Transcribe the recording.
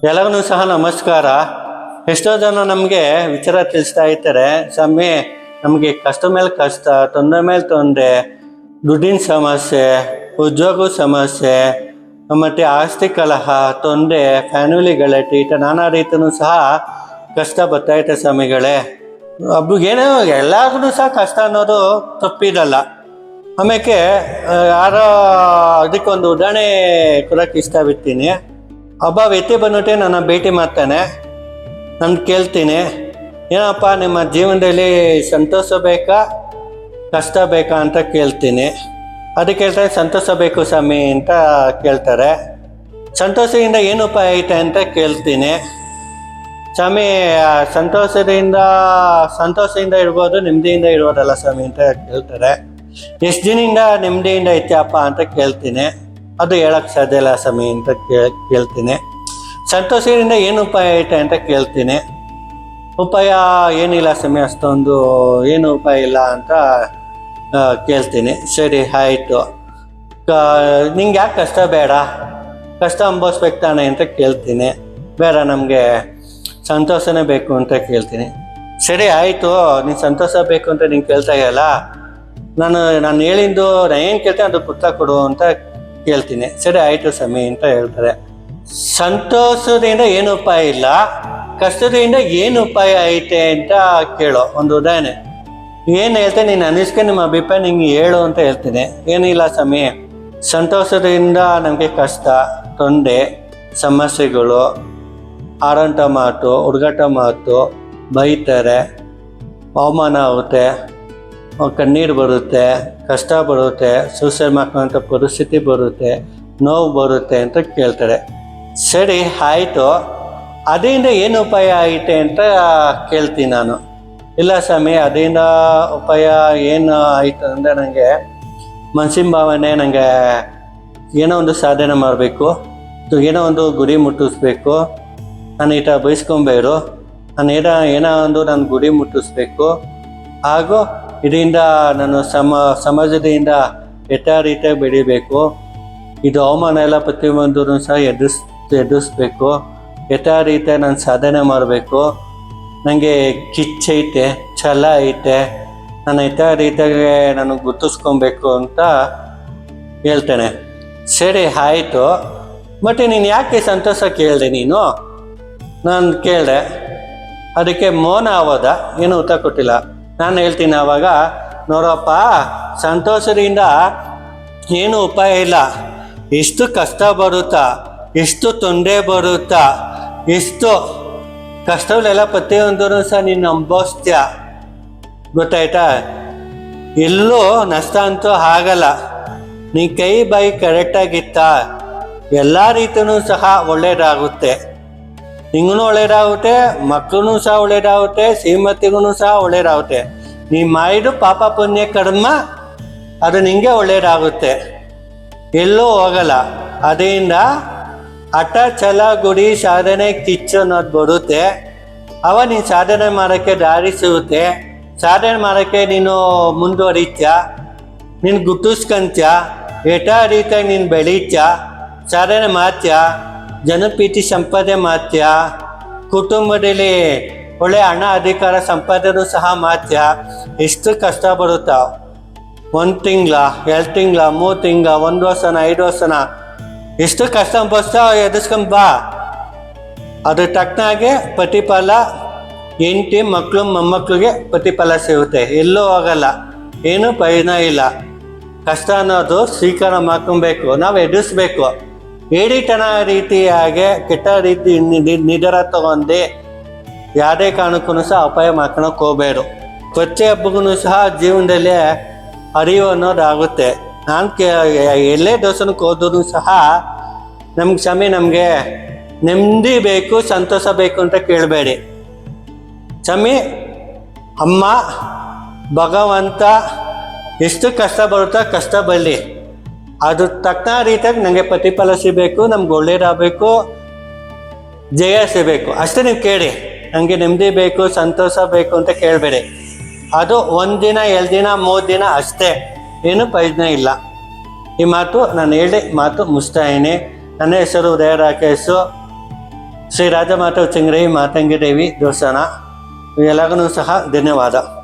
ಎಲ್ಲರಿಗೂ ಸಹ ನಮಸ್ಕಾರ. ಎಷ್ಟೋ ಜನ ನಮಗೆ ವಿಚಾರ ತಿಳಿಸ್ತಾ ಇರ್ತಾರೆ, ಸ್ವಾಮಿ ನಮಗೆ ಕಷ್ಟ ಮೇಲೆ ಕಷ್ಟ, ತೊಂದರೆ ಮೇಲೆ ತೊಂದರೆ, ದುಡ್ಡಿನ ಸಮಸ್ಯೆ, ಉದ್ಯೋಗ ಸಮಸ್ಯೆ, ಮತ್ತು ಆಸ್ತಿ ಕಲಹ, ತೊಂದರೆ, ಫ್ಯಾಮಿಲಿ ಗಲಾಟೆ, ಈ ನಾನಾ ರೀತಿಯೂ ಸಹ ಕಷ್ಟ ಬರ್ತಾಯಿದೆ ಸ್ವಾಮಿಗಳೇ. ಒಬ್ರಿಗೇನೋ ಎಲ್ಲರಿಗೂ ಸಹ ಕಷ್ಟ ಅನ್ನೋದು ತಪ್ಪಿರಲ್ಲ. ಆಮೇಲೆ ಯಾರೋ ಅದಕ್ಕೊಂದು ಉದಾಹರಣೆ ಕೊಡೋಕ್ಕೆ ಇಷ್ಟಪಡ್ತೀನಿ. ಒಬ್ಬ ವ್ಯಕ್ತಿ ಬಂದ್ಬಿಟ್ಟು ನನ್ನ ಭೇಟಿ ಮಾಡ್ತಾನೆ. ನಾನು ಕೇಳ್ತೀನಿ, ಏನಪ್ಪ ನಿಮ್ಮ ಜೀವನದಲ್ಲಿ ಸಂತೋಷ ಬೇಕಾ ಕಷ್ಟ ಬೇಕಾ ಅಂತ ಕೇಳ್ತೀನಿ. ಅದಕ್ಕೆ ಹೇಳ್ತಾರೆ, ಸಂತೋಷ ಬೇಕು ಸ್ವಾಮಿ ಅಂತ ಕೇಳ್ತಾರೆ. ಸಂತೋಷದಿಂದ ಏನು ಉಪಾಯ ಐತೆ ಅಂತ ಕೇಳ್ತೀನಿ. ಸ್ವಾಮಿ ಸಂತೋಷದಿಂದ ಇರ್ಬೋದು, ನೆಮ್ಮದಿಯಿಂದ ಇರ್ಬೋದಲ್ಲ ಸ್ವಾಮಿ ಅಂತ ಕೇಳ್ತಾರೆ. ಎಷ್ಟು ದಿನದಿಂದ ನೆಮ್ಮದಿಯಿಂದ ಐತ್ಯಪ್ಪ ಅಂತ ಕೇಳ್ತೀನಿ. ಅದು ಹೇಳಕ್ಕೆ ಸಾಧ್ಯ ಇಲ್ಲ ಸ್ವಾಮಿ ಅಂತ ಕೇಳ್ತೀನಿ. ಸಂತೋಷದಿಂದ ಏನು ಉಪಾಯ ಐತೆ ಅಂತ ಕೇಳ್ತೀನಿ. ಉಪಾಯ ಏನಿಲ್ಲ ಸ್ವಾಮಿ, ಅಷ್ಟೊಂದು ಏನು ಉಪಾಯ ಇಲ್ಲ ಅಂತ ಕೇಳ್ತೀನಿ. ಸರಿ ಆಯಿತು, ನಿಂಗೆ ಯಾಕೆ ಕಷ್ಟ ಬೇಡ, ಕಷ್ಟ ಅನುಭವಿಸ್ಬೇಕು ತಾನೆ ಅಂತ ಕೇಳ್ತೀನಿ. ಬೇಡ, ನಮಗೆ ಸಂತೋಷನೇ ಬೇಕು ಅಂತ ಕೇಳ್ತೀನಿ. ಸರಿ ಆಯಿತು, ನೀನು ಸಂತೋಷ ಬೇಕು ಅಂತ ನೀನು ಕೇಳ್ತಾ ಇದೆಯಲ್ಲ, ನಾನು ಹೇಳಿದ್ದು ನಾನು ಏನು ಕೇಳ್ತೀನಿ ಅದು ಪುಸ್ತಕ ಕೊಡು ಅಂತ ಕೇಳ್ತೀನಿ. ಸರಿ ಆಯಿತು ಸ್ವಾಮಿ ಅಂತ ಹೇಳ್ತಾರೆ. ಸಂತೋಷದಿಂದ ಏನು ಉಪಾಯ ಇಲ್ಲ, ಕಷ್ಟದಿಂದ ಏನು ಉಪಾಯ ಐತೆ ಅಂತ ಕೇಳೋ ಒಂದು ಉದಾಹರಣೆ. ಏನು ಹೇಳ್ತೇನೆ, ನೀನು ಅನಿಸ್ಕೊಂಡು ನಿಮ್ಮ ಅಭಿಪ್ರಾಯ ನಿಂಗೆ ಹೇಳು ಅಂತ ಹೇಳ್ತೀನಿ. ಏನಿಲ್ಲ ಸ್ವಾಮಿ, ಸಂತೋಷದಿಂದ ನಮಗೆ ಕಷ್ಟ, ತೊಂದರೆ, ಸಮಸ್ಯೆಗಳು, ಆರಂಟ ಮಾತು, ಹುಡುಗಾಟ ಮಾತು, ಬೈತಾರೆ, ಅವಮಾನ ಆಗುತ್ತೆ, ಕಣ್ಣೀರು ಬರುತ್ತೆ, ಕಷ್ಟ ಬರುತ್ತೆ, ಸೂಸೈಡ್ ಮಾಡ್ಕೊಳ್ಳೋಂಥ ಪರಿಸ್ಥಿತಿ ಬರುತ್ತೆ, ನೋವು ಬರುತ್ತೆ ಅಂತ ಕೇಳ್ತಾರೆ. ಸರಿ ಆಯಿತು, ಅದರಿಂದ ಏನು ಉಪಾಯ ಐತೆ ಅಂತ ಕೇಳ್ತೀನಿ ನಾನು. ಇಲ್ಲ ಸ್ವಾಮಿ, ಅದರಿಂದ ಉಪಾಯ ಏನು ಆಯಿತು ಅಂದರೆ ನನಗೆ ಮನಸ್ಸಿನ ಭಾವನೆ, ನನಗೆ ಏನೋ ಒಂದು ಸಾಧನೆ ಮಾಡಬೇಕು, ಏನೋ ಒಂದು ಗುರಿ ಮುಟ್ಟಿಸ್ಬೇಕು, ನಾನು ಈ ಥರ ಬಯಸ್ಕೊಬೇರು, ಏನೋ ಒಂದು ನಾನು ಗುರಿ ಮುಟ್ಟಿಸ್ಬೇಕು, ಹಾಗೂ ಇದರಿಂದ ನಾನು ಸಮಾಜದಿಂದ ಯಥಾ ರೀತಿಯಾಗಿ ಬೆಳಿಬೇಕು, ಇದು ಅವಮಾನ ಎಲ್ಲ ಪ್ರತಿಯೊಂದೂ ಸಹ ಎದುರಿಸ್ಬೇಕು, ಯಥಾ ರೀತಿಯಾಗಿ ನಾನು ಸಾಧನೆ ಮಾಡಬೇಕು, ನನಗೆ ಕಿಚ್ಚೈತೆ, ಛಲ ಐತೆ, ನಾನು ಯಥಾ ರೀತಿಯಾಗಿ ನಾನು ಗುರ್ತಿಸ್ಕೊಬೇಕು ಅಂತ ಹೇಳ್ತೇನೆ. ಸರಿ ಆಯಿತು, ಮತ್ತು ನೀನು ಯಾಕೆ ಸಂತೋಷ ಕೇಳಿದೆ ನೀನು? ನಾನು ಕೇಳಿದೆ. ಅದಕ್ಕೆ ಮೌನ ಆಗೋದ, ಏನೂ ಉತ್ತರ ಕೊಟ್ಟಿಲ್ಲ. ನಾನು ಹೇಳ್ತೀನಿ ಆವಾಗ, ನೋಡಪ್ಪ, ಸಂತೋಷದಿಂದ ಏನು ಉಪಾಯ ಇಲ್ಲ. ಎಷ್ಟು ಕಷ್ಟ ಬರುತ್ತಾ, ಎಷ್ಟು ತೊಂದರೆ ಬರುತ್ತಾ, ಎಷ್ಟು ಕಷ್ಟಗಳೆಲ್ಲ ಪ್ರತಿಯೊಂದೂ ಸಹ ನೀನು ಅನುಭವಿಸ್ತೀಯ, ಗೊತ್ತಾಯ್ತಾ? ಎಲ್ಲೂ ನಷ್ಟ ಅಂತೂ ಆಗಲ್ಲ. ನೀ ಕೈ ಬಾಯಿ ಕರೆಕ್ಟಾಗಿತ್ತ ಎಲ್ಲ ರೀತಿಯೂ ಸಹ ಒಳ್ಳೆಯದಾಗುತ್ತೆ. ನಿಂಗೂ ಒಳ್ಳೇದಾಗುತ್ತೆ, ಮಕ್ಕಳೂ ಸಹ ಒಳ್ಳೇದಾಗುತ್ತೆ, ಶ್ರೀಮತಿಗೂ ಸಹ ಒಳ್ಳೇದಾಗುತ್ತೆ. ನೀ ಮಾಡಿದ್ದು ಪಾಪ ಪುಣ್ಯ ಕರ್ಮ, ಅದು ನಿಂಗೆ ಒಳ್ಳೇದಾಗುತ್ತೆ, ಎಲ್ಲೂ ಹೋಗಲ್ಲ. ಅದರಿಂದ ಹಠ, ಛಲ, ಗುರಿ, ಸಾಧನೆ, ಕಿಚ್ಚು ಅನ್ನೋದು ಬರುತ್ತೆ. ಅವ ನೀನು ಸಾಧನೆ ಮಾಡೋಕ್ಕೆ ದಾರಿ ಸಿಗುತ್ತೆ, ಸಾಧನೆ ಮಾಡೋಕ್ಕೆ ನೀನು ಮುಂದುವರಿತ್ಯ, ನೀನು ಗುರ್ತಿಸ್ಕೊಂತ್ಯ, ಯಥಾ ರೀತಿಯಾಗಿ ನೀನು ಬೆಳೀತ್ಯ, ಸಾಧನೆ ಮಾಡ್ತೀಯ, ಜನಪ್ರೀತಿ ಸಂಪಾದನೆ ಮಾಡ್ತೀಯ, ಕುಟುಂಬದಲ್ಲಿ ಒಳ್ಳೆ ಹಣ ಅಧಿಕಾರ ಸಂಪಾದನೆ ಸಹ ಮಾಡ್ತೀಯ. ಎಷ್ಟು ಕಷ್ಟ ಬರುತ್ತಾ, 1 ತಿಂಗಳ, 2 ತಿಂಗಳ, 3 ತಿಂಗಳ, 1 ವರ್ಷನ, 5 ವರ್ಷನ, ಎಷ್ಟು ಕಷ್ಟ ಅನ್ಭವಿಸ್ತಾ ಎದುರಿಸ್ಕೊಂಡ್ ಬಾ. ಅದ್ರ ತಕ್ಕನಾಗೆ ಪ್ರತಿಫಲ ಹೆಂಡತಿ, ಮಕ್ಕಳು, ಮೊಮ್ಮಕ್ಕಳಿಗೆ ಪ್ರತಿಫಲ ಸಿಗುತ್ತೆ, ಎಲ್ಲೂ ಹೋಗಲ್ಲ, ಏನೂ ಪ್ರಯೋಜನ ಇಲ್ಲ. ಕಷ್ಟ ಅನ್ನೋದು ಸ್ವೀಕಾರ ಮಾಡ್ಕೊಬೇಕು, ನಾವು ಎದುರಿಸ್ಬೇಕು. ಏಡಿತನ ರೀತಿಯಾಗಿ ಕೆಟ್ಟ ರೀತಿ ನಿರ್ಧಾರ ತಗೊಂಡು ಯಾವುದೇ ಕಾರಣಕ್ಕೂ ಸಹ ಅಪಾಯ ಮಾಡ್ಕೊಳಕ್ಕೆ ಹೋಗಬೇಡು. ಪ್ರತಿಯೊಬ್ಬಗೂ ಸಹ ಜೀವನದಲ್ಲಿ ಅರಿವು ಅನ್ನೋದಾಗುತ್ತೆ. ನಾನು ಎಲ್ಲೇ ದೇವಸ್ಥಾನಕ್ಕೆ ಹೋದ್ರೂ ಸಹ ನಮ್ಗೆ ಸ್ವಾಮಿ ನಮಗೆ ನೆಮ್ಮದಿ ಬೇಕು, ಸಂತೋಷ ಬೇಕು ಅಂತ ಕೇಳಬೇಡಿ. ಸ್ವಾಮಿ, ಅಮ್ಮ, ಭಗವಂತ ಎಷ್ಟು ಕಷ್ಟ ಬರುತ್ತೋ ಕಷ್ಟ ಬರಲಿ, ಅದು ತಕ್ಕ ರೀತಿಯಾಗಿ ನನಗೆ ಪ್ರತಿಫಲ ಸಿಗಬೇಕು, ನಮ್ಗೆ ಒಳ್ಳೇದಾಗಬೇಕು, ಜಯ ಸಿಗಬೇಕು ಅಷ್ಟೇ ನೀವು ಕೇಳಿ. ನನಗೆ ನೆಮ್ಮದಿ ಬೇಕು, ಸಂತೋಷ ಬೇಕು ಅಂತ ಕೇಳಬೇಡಿ. ಅದು 1 ದಿನ, 2 ದಿನ, 3 ದಿನ ಅಷ್ಟೇ, ಏನೂ ಪ್ರಯೋಜನ ಇಲ್ಲ. ಈ ಮಾತು ನಾನು ಹೇಳಿ ಮಾತು ಮುಗಿಸ್ತಾ ಇದ್ದೀನಿ. ನನ್ನ ಹೆಸರು ಉದಯ ರಾಕೇಶು. ಶ್ರೀ ರಾಜಮಾತಾ ಉಚ್ಚಂಗಿರಿ ಮಾತಂಗಿ ದೇವಿ ದೇವಸ್ಥಾನ. ಎಲ್ಲರಿಗೂ ಸಹ ಧನ್ಯವಾದ.